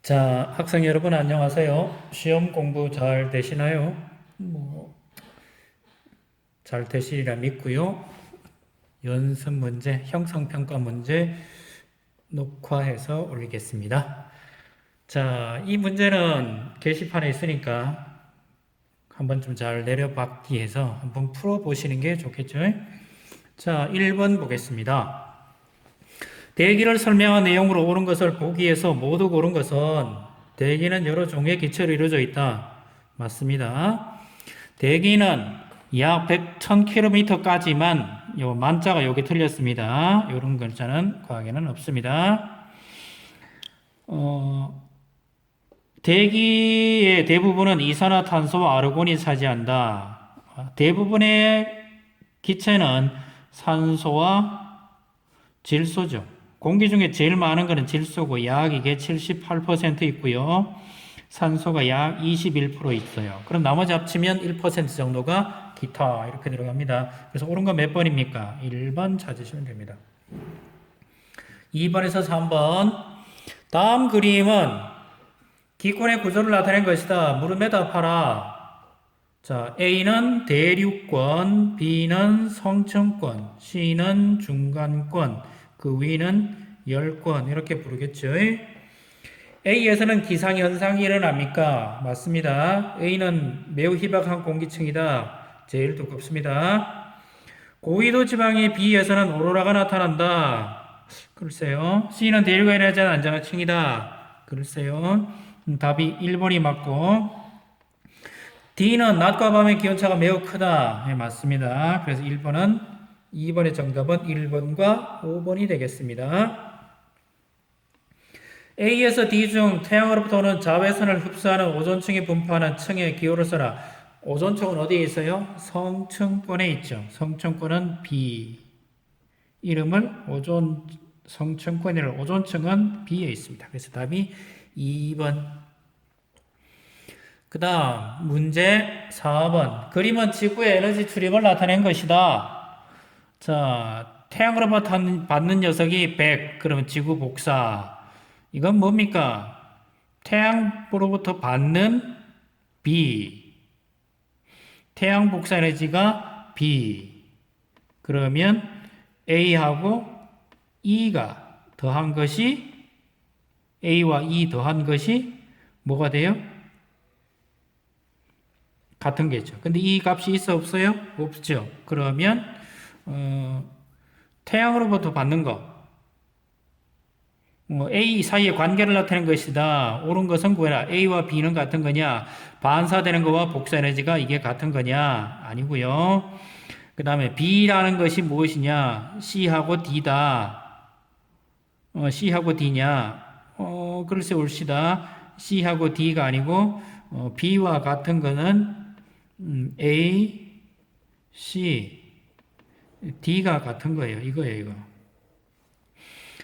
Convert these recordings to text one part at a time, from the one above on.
자, 학생 여러분 안녕하세요. 시험 공부 잘 되시나요? 잘 되시리라 믿고요. 연습 문제, 형성평가 문제 녹화해서 올리겠습니다. 자, 이 문제는 게시판에 있으니까 한번 좀 잘 내려받기 해서 한번 풀어보시는 게 좋겠죠? 자, 1번 보겠습니다. 대기를 설명한 내용으로 옳은 것을 보기에서 모두 고른 것은 대기는 여러 종의 기체로 이루어져 있다. 맞습니다. 대기는 약 1000km까지만, 요 만자가 여기 틀렸습니다. 요런 글자는 과학에는 없습니다. 대기의 대부분은 이산화탄소와 아르곤이 차지한다. 대부분의 기체는 산소와 질소죠. 공기 중에 제일 많은 것은 질소고 약 이게 78% 있고요. 산소가 약 21% 있어요. 그럼 나머지 합치면 1% 정도가 기타 이렇게 들어갑니다. 그래서 옳은 거 몇 번입니까? 1번 찾으시면 됩니다. 2번에서 3번. 다음 그림은 기권의 구조를 나타낸 것이다. 물음에 답하라. 자, A는 대륙권, B는 성층권, C는 중간권, 그 위는 열권 이렇게 부르겠죠. A에서는 기상현상이 일어납니까? 맞습니다. A는 매우 희박한 공기층이다. 제일 두껍습니다. 고위도 지방의 B에서는 오로라가 나타난다. 글쎄요. C는 대륙에 일어나지 않은 안정화층이다. 글쎄요. 답이 1번이 맞고 D는 낮과 밤의 기온차가 매우 크다. 네, 맞습니다. 그래서 1번은 2번의 정답은 1번과 5번이 되겠습니다. A에서 D 중 태양으로부터 오는 자외선을 흡수하는 오존층이 분포하는 층의 기호를 써라. 오존층은 어디에 있어요? 성층권에 있죠. 성층권은 B. 이름을 성층권이라고. 오존층은 B에 있습니다. 그래서 답이 2번. 그 다음 문제 4번. 그림은 지구의 에너지 출입을 나타낸 것이다. 자, 태양으로부터 받는 녀석이 100, 그러면 지구 복사. 이건 뭡니까? 태양으로부터 받는 B. 태양 복사 에너지가 B. 그러면 A하고 E가 더한 것이, A와 E 더한 것이 뭐가 돼요? 같은 게죠. 근데 이 값이 있어 없어요? 없죠. 그러면 태양으로부터 받는 거, A 사이의 관계를 나타내는 것이다. 옳은 것은 구해라. A와 B는 같은 거냐? 반사되는 거와 복사 에너지가 이게 같은 거냐? 아니고요. 그 다음에 B라는 것이 무엇이냐? C하고 D다. C하고 D냐? 글쎄 옳시다. C하고 D가 아니고 B와 같은 거는 A, C, D가 같은 거예요. 이거예요, 이거.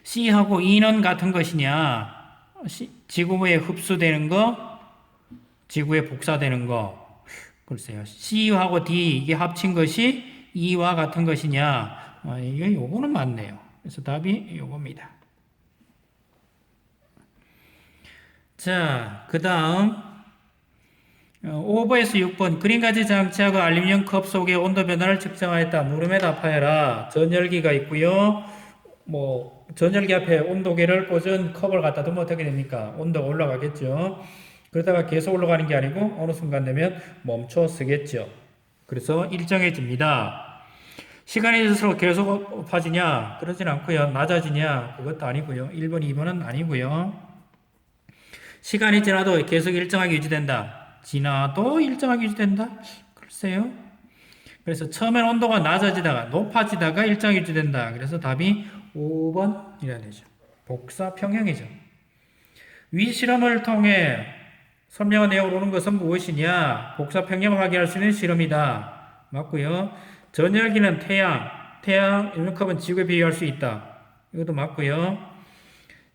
C하고 E는 같은 것이냐? 지구에 흡수되는 거, 지구에 복사되는 거. 글쎄요. C하고 D, 이게 합친 것이 E와 같은 것이냐? 이게 요거는 맞네요. 그래서 답이 요겁니다. 자, 그 다음 5번에서 6번 그림가지 장치하고 알루미늄 컵 속의 온도 변화를 측정하였다. 물음에 답하여라. 전열기가 있고요. 전열기 앞에 온도계를 꽂은 컵을 갖다 두면 어떻게 됩니까? 온도가 올라가겠죠. 그러다가 계속 올라가는 게 아니고 어느 순간 되면 멈춰 서겠죠. 그래서 일정해집니다. 시간이 들수록 계속 높아지냐? 그러진 않고요. 낮아지냐? 그것도 아니고요. 1번, 2번은 아니고요. 시간이 지나도 계속 일정하게 유지된다. 지나도 일정하게 유지된다? 글쎄요. 그래서 처음엔 온도가 낮아지다가 높아지다가 일정하게 유지된다. 그래서 답이 5번이라 되죠. 복사 평형이죠. 위 실험을 통해 설명한 내용으로 오는 것은 무엇이냐? 복사 평형을 확인할 수 있는 실험이다. 맞고요. 전열기는 태양, 일루컵은 지구에 비유할 수 있다. 이것도 맞고요.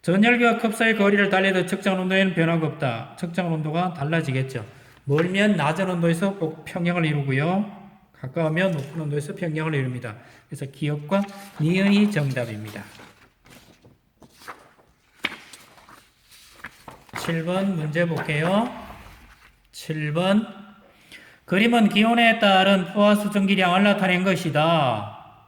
전열기와 컵 사이 거리를 달리도 측정 온도에는 변화가 없다. 측정 온도가 달라지겠죠. 멀면 낮은 온도에서 평형을 이루고요. 가까우면 높은 온도에서 평형을 이룹니다. 그래서 기억과 니은이 정답입니다. 7번 문제 볼게요. 7번. 그림은 기온에 따른 포화 수증기량을 나타낸 것이다.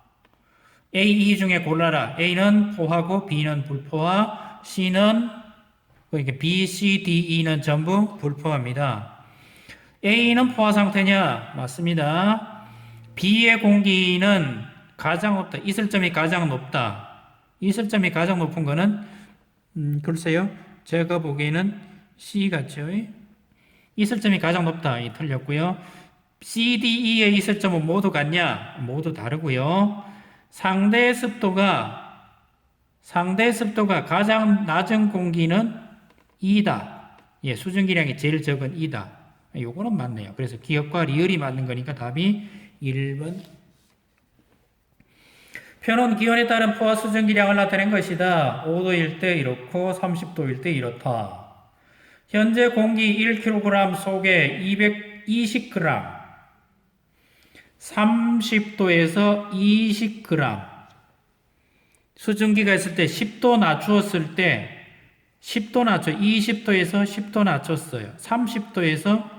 A, E 중에 골라라. A는 포화고 B는 불포화, C는 그러니까 B, C, D, E는 전부 불포화입니다. A는 포화 상태냐? 맞습니다. B의 공기는 가장 높다. 이슬점이 가장 높다. 이슬점이 가장 높은 거는 글쎄요. 제가 보기에는 C 같죠. 이슬점이 가장 높다. 이 틀렸고요. C, D, E의 이슬점은 모두 같냐? 모두 다르고요. 상대 습도가 가장 낮은 공기는 E다. 예, 수증기량이 제일 적은 E다. 요거는 맞네요. 그래서 기억과 리을이 맞는 거니까 답이 1번. 표는 기온에 따른 포화 수증기량을 나타낸 것이다. 5도일 때 이렇고 30도일 때 이렇다. 현재 공기 1kg 속에 220g, 30도에서 20g 수증기가 있을 때 10도 낮추었을 때 20도에서 10도 낮췄어요. 30도에서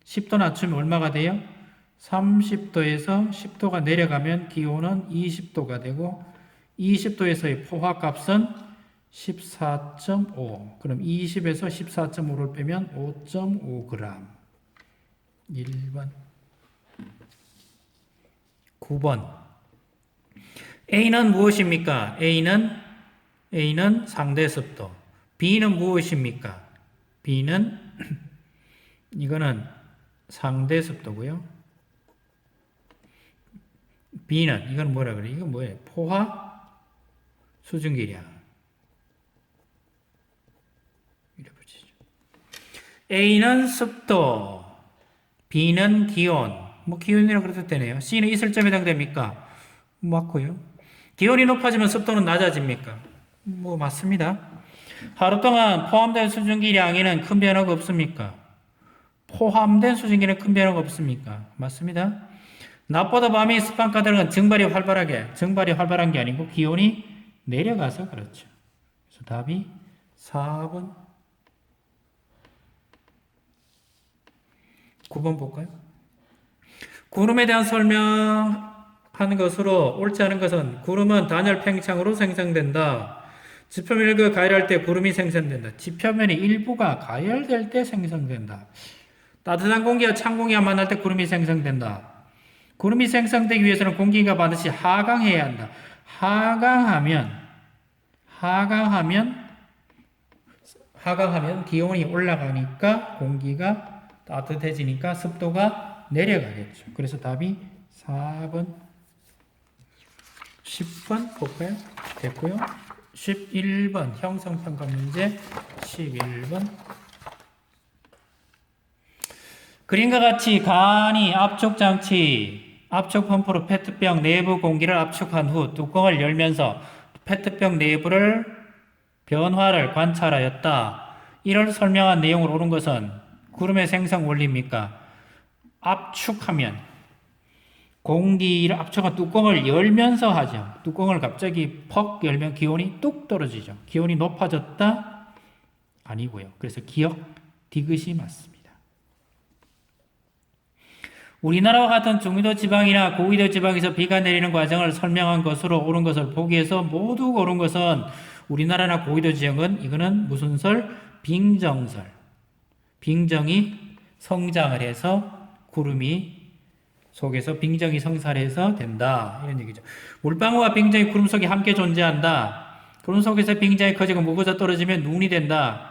10도 낮추면 얼마가 돼요? 30도에서 10도가 내려가면 기온은 20도가 되고 20도에서의 포화값은 14.5. 그럼 20에서 14.5를 빼면 5.5g. 1번. 9번. A는 무엇입니까? A는 상대 습도. B는 무엇입니까? B는 이거는 상대 습도고요. B는 이건 뭐라 그래? 이건 뭐예요? 포화 수증기량. 이래 붙이죠. A는 습도, B는 기온. 뭐 기온이라고 그래도 되네요. C는 이슬점에 해당됩니까? 맞고요. 기온이 높아지면 습도는 낮아집니까? 뭐 맞습니다. 하루 동안 포함된 수증기량에는 큰 변화가 없습니까? 포함된 수증기는 큰 변화가 없습니까? 맞습니다. 낮보다 밤이 습한가들은 증발이 활발한 게 아니고 기온이 내려가서 그렇죠. 그래서 답이 4번. 9번 볼까요? 구름에 대한 설명하는 것으로 옳지 않은 것은 구름은 단열 팽창으로 생성된다. 지표면을 가열할 때 구름이 생성된다. 지표면의 일부가 가열될 때 생성된다. 따뜻한 공기와 찬 공기가 만날 때 구름이 생성된다. 구름이 생성되기 위해서는 공기가 반드시 하강해야 한다. 하강하면 기온이 올라가니까 공기가 따뜻해지니까 습도가 내려가겠죠. 그래서 답이 4번. 10번 볼까요? 됐고요. 11번 형성평가 문제. 11번. 그림과 같이 간이 압축 펌프로 페트병 내부 공기를 압축한 후 뚜껑을 열면서 페트병 내부를 변화를 관찰하였다. 이를 설명한 내용으로 옳은 것은 구름의 생성 원리입니까? 압축하면 공기를 압축한 뚜껑을 열면서 하죠. 뚜껑을 갑자기 퍽 열면 기온이 뚝 떨어지죠. 기온이 높아졌다? 아니고요. 그래서 기억 디귿이 맞습니다. 우리나라와 같은 중위도 지방이나 고위도 지방에서 비가 내리는 과정을 설명한 것으로 옳은 것을 보기에서 모두 옳은 것은 우리나라나 고위도 지역은 이거는 무슨 설? 빙정설. 빙정이 성장을 해서 구름이 속에서 빙정이 성살해서 된다. 이런 얘기죠. 물방울과 빙정이 구름 속에 함께 존재한다. 구름 속에서 빙정이 커지고 무거져 떨어지면 눈이 된다.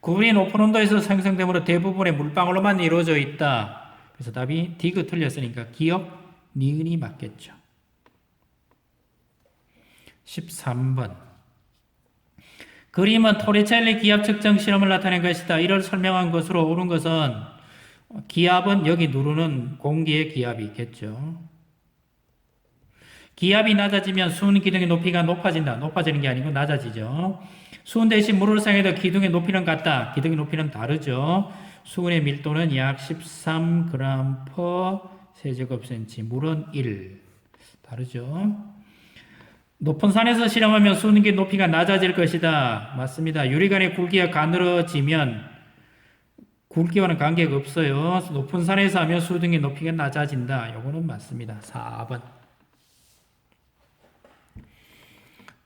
구름이 높은 온도에서 생성되므로 대부분의 물방울로만 이루어져 있다. 그래서 답이 디귿 틀렸으니까 기억 니은이 맞겠죠. 13번. 그림은 토리첼리 기압 측정 실험을 나타낸 것이다. 이를 설명한 것으로 옳은 것은 기압은 여기 누르는 공기의 기압이 있겠죠. 기압이 낮아지면 수은 기둥의 높이가 높아진다. 높아지는 게 아니고 낮아지죠. 수은 대신 물을 사용해도 기둥의 높이는 같다. 기둥의 높이는 다르죠. 수은의 밀도는 약 13g/세제곱센치. 물은 1. 다르죠. 높은 산에서 실험하면 수증기 높이가 낮아질 것이다. 맞습니다. 유리관의 굵기가 가늘어지면 굵기와는 관계가 없어요. 높은 산에서 하면 수증기 높이가 낮아진다. 요거는 맞습니다. 4번.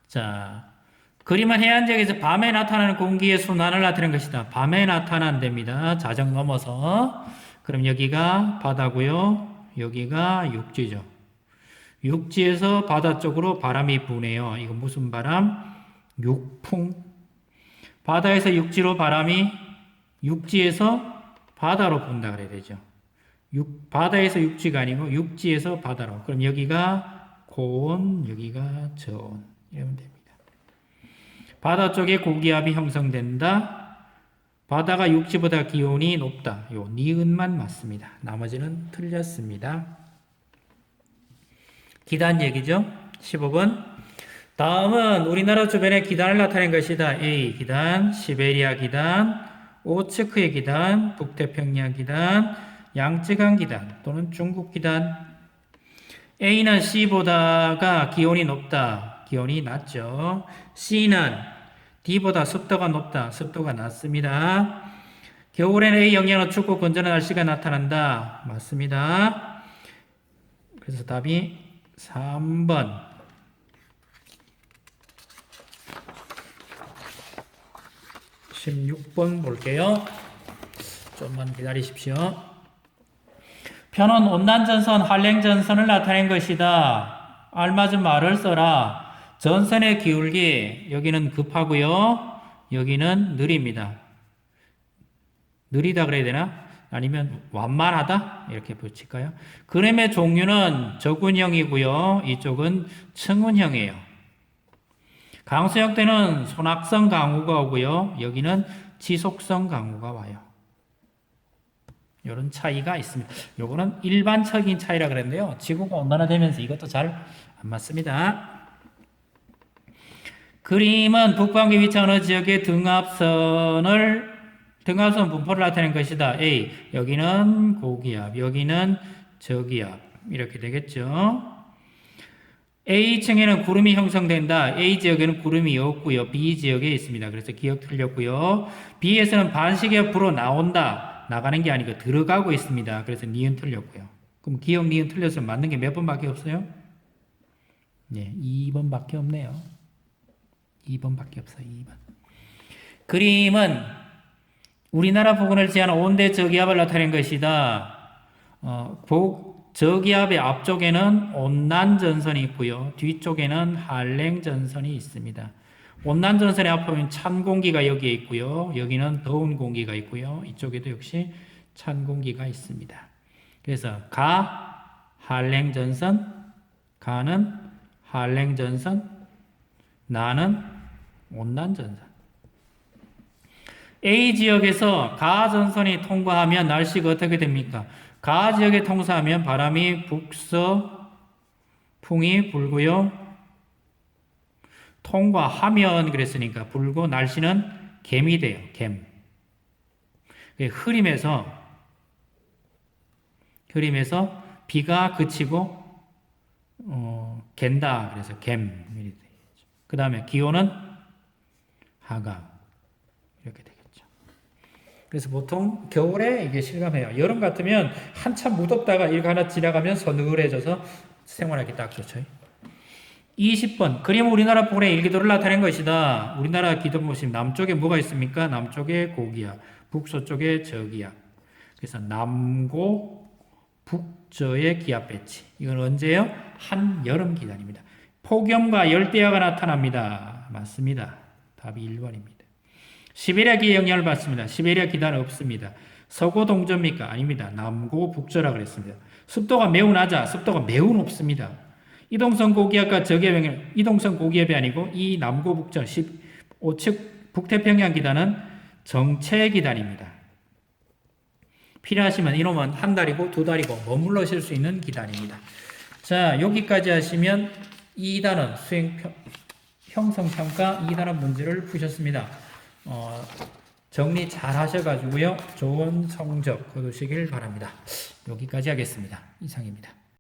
자, 그림은 해안 지역에서 밤에 나타나는 공기의 순환을 나타내는 것이다. 밤에 나타난답니다. 자정 넘어서. 그럼 여기가 바다고요. 여기가 육지죠. 육지에서 바다 쪽으로 바람이 부네요. 이거 무슨 바람? 육풍. 바다에서 육지로 바람이 육지에서 바다로 분다 그래야 되죠. 바다에서 육지가 아니고 육지에서 바다로. 그럼 여기가 고온, 여기가 저온. 이러면 됩니다. 바다 쪽에 고기압이 형성된다. 바다가 육지보다 기온이 높다. 요 니은만 맞습니다. 나머지는 틀렸습니다. 기단 얘기죠. 15번. 다음은 우리나라 주변에 기단을 나타낸 것이다. A. 기단, 시베리아 기단, 오츠크의 기단, 북태평양 기단, 양쯔강 기단 또는 중국 기단. A는 C보다가 기온이 높다. 기온이 낮죠. C는 D보다 습도가 높다. 습도가 낮습니다. 겨울에는 A 영향으로 춥고 건조한 날씨가 나타난다. 맞습니다. 그래서 답이 3번. 16번 볼게요. 좀만 기다리십시오. 편은 온난전선, 한랭전선을 나타낸 것이다. 알맞은 말을 써라. 전선의 기울기, 여기는 급하고요. 여기는 느립니다. 느리다 그래야 되나? 아니면 완만하다? 이렇게 붙일까요? 그램의 종류는 저군형이고요. 이쪽은 측은형이에요. 강수형 때는 손학성 강우가 오고요. 여기는 지속성 강우가 와요. 이런 차이가 있습니다. 요거는 일반적인 차이라 그랬는데요. 지구가 온난화되면서 이것도 잘 안 맞습니다. 그림은 북반구에 위치한 어느 지역의 등압선 분포를 나타낸 것이다. A. 여기는 고기압, 여기는 저기압. 이렇게 되겠죠. A층에는 구름이 형성된다. A 지역에는 구름이 없고요. B 지역에 있습니다. 그래서 기억 틀렸고요. B에서는 반시계 불어 나온다. 나가는 게 아니고 들어가고 있습니다. 그래서 니은 틀렸고요. 그럼 기억 니은 틀려서 맞는 게 몇 번밖에 없어요? 네, 2번밖에 없네요. 2번밖에 없어요. 2번. 그림은 우리나라 부근을 지하는 온대 저기압을 나타낸 것이다. 저기압의 앞쪽에는 온난전선이 있고요. 뒤쪽에는 한랭전선이 있습니다. 온난전선의 앞으로는 찬 공기가 여기에 있고요. 여기는 더운 공기가 있고요. 이쪽에도 역시 찬 공기가 있습니다. 그래서 한랭전선, 가는 한랭전선, 나는 온난전선. A 지역에서 가전선이 통과하면 날씨가 어떻게 됩니까? 가 지역에 통과하면 바람이 북서풍이 불고요. 통과하면 그랬으니까 불고 날씨는 겜이 돼요. 겜. 흐림에서 비가 그치고 갠다. 그래서 겜. 그 다음에 기온은 하강. 이렇게 되겠죠. 그래서 보통 겨울에 이게 실감해요. 여름 같으면 한참 무덥다가 이거 하나 지나가면 서늘해져서 생활하기 딱 좋죠. 20번. 그림 우리나라 부근의 일기도를 나타낸 것이다. 우리나라 기도 보시면 남쪽에 뭐가 있습니까? 남쪽에 고기압, 북서쪽에 저기압. 그래서 남고, 북저의 기압 배치. 이건 언제요? 한여름 기간입니다. 폭염과 열대야가 나타납니다. 맞습니다. 답이 1번입니다. 시베리아 기의 영향을 받습니다. 시베리아 기단은 없습니다. 서고 동저입니까? 아닙니다. 남고 북저라 그랬습니다. 습도가 매우 낮아. 습도가 매우 높습니다. 이동성 고기압과 저기압 영향, 이동성 고기압이 아니고 이 남고 북저 15측 북태평양 기단은 정체 기단입니다. 필요하시면 이놈은 한 달이고 두 달이고 머물러실 수 있는 기단입니다. 자, 여기까지 하시면 2단원 형성평가 2단원 문제를 푸셨습니다. 정리 잘 하셔가지고요. 좋은 성적 거두시길 바랍니다. 여기까지 하겠습니다. 이상입니다.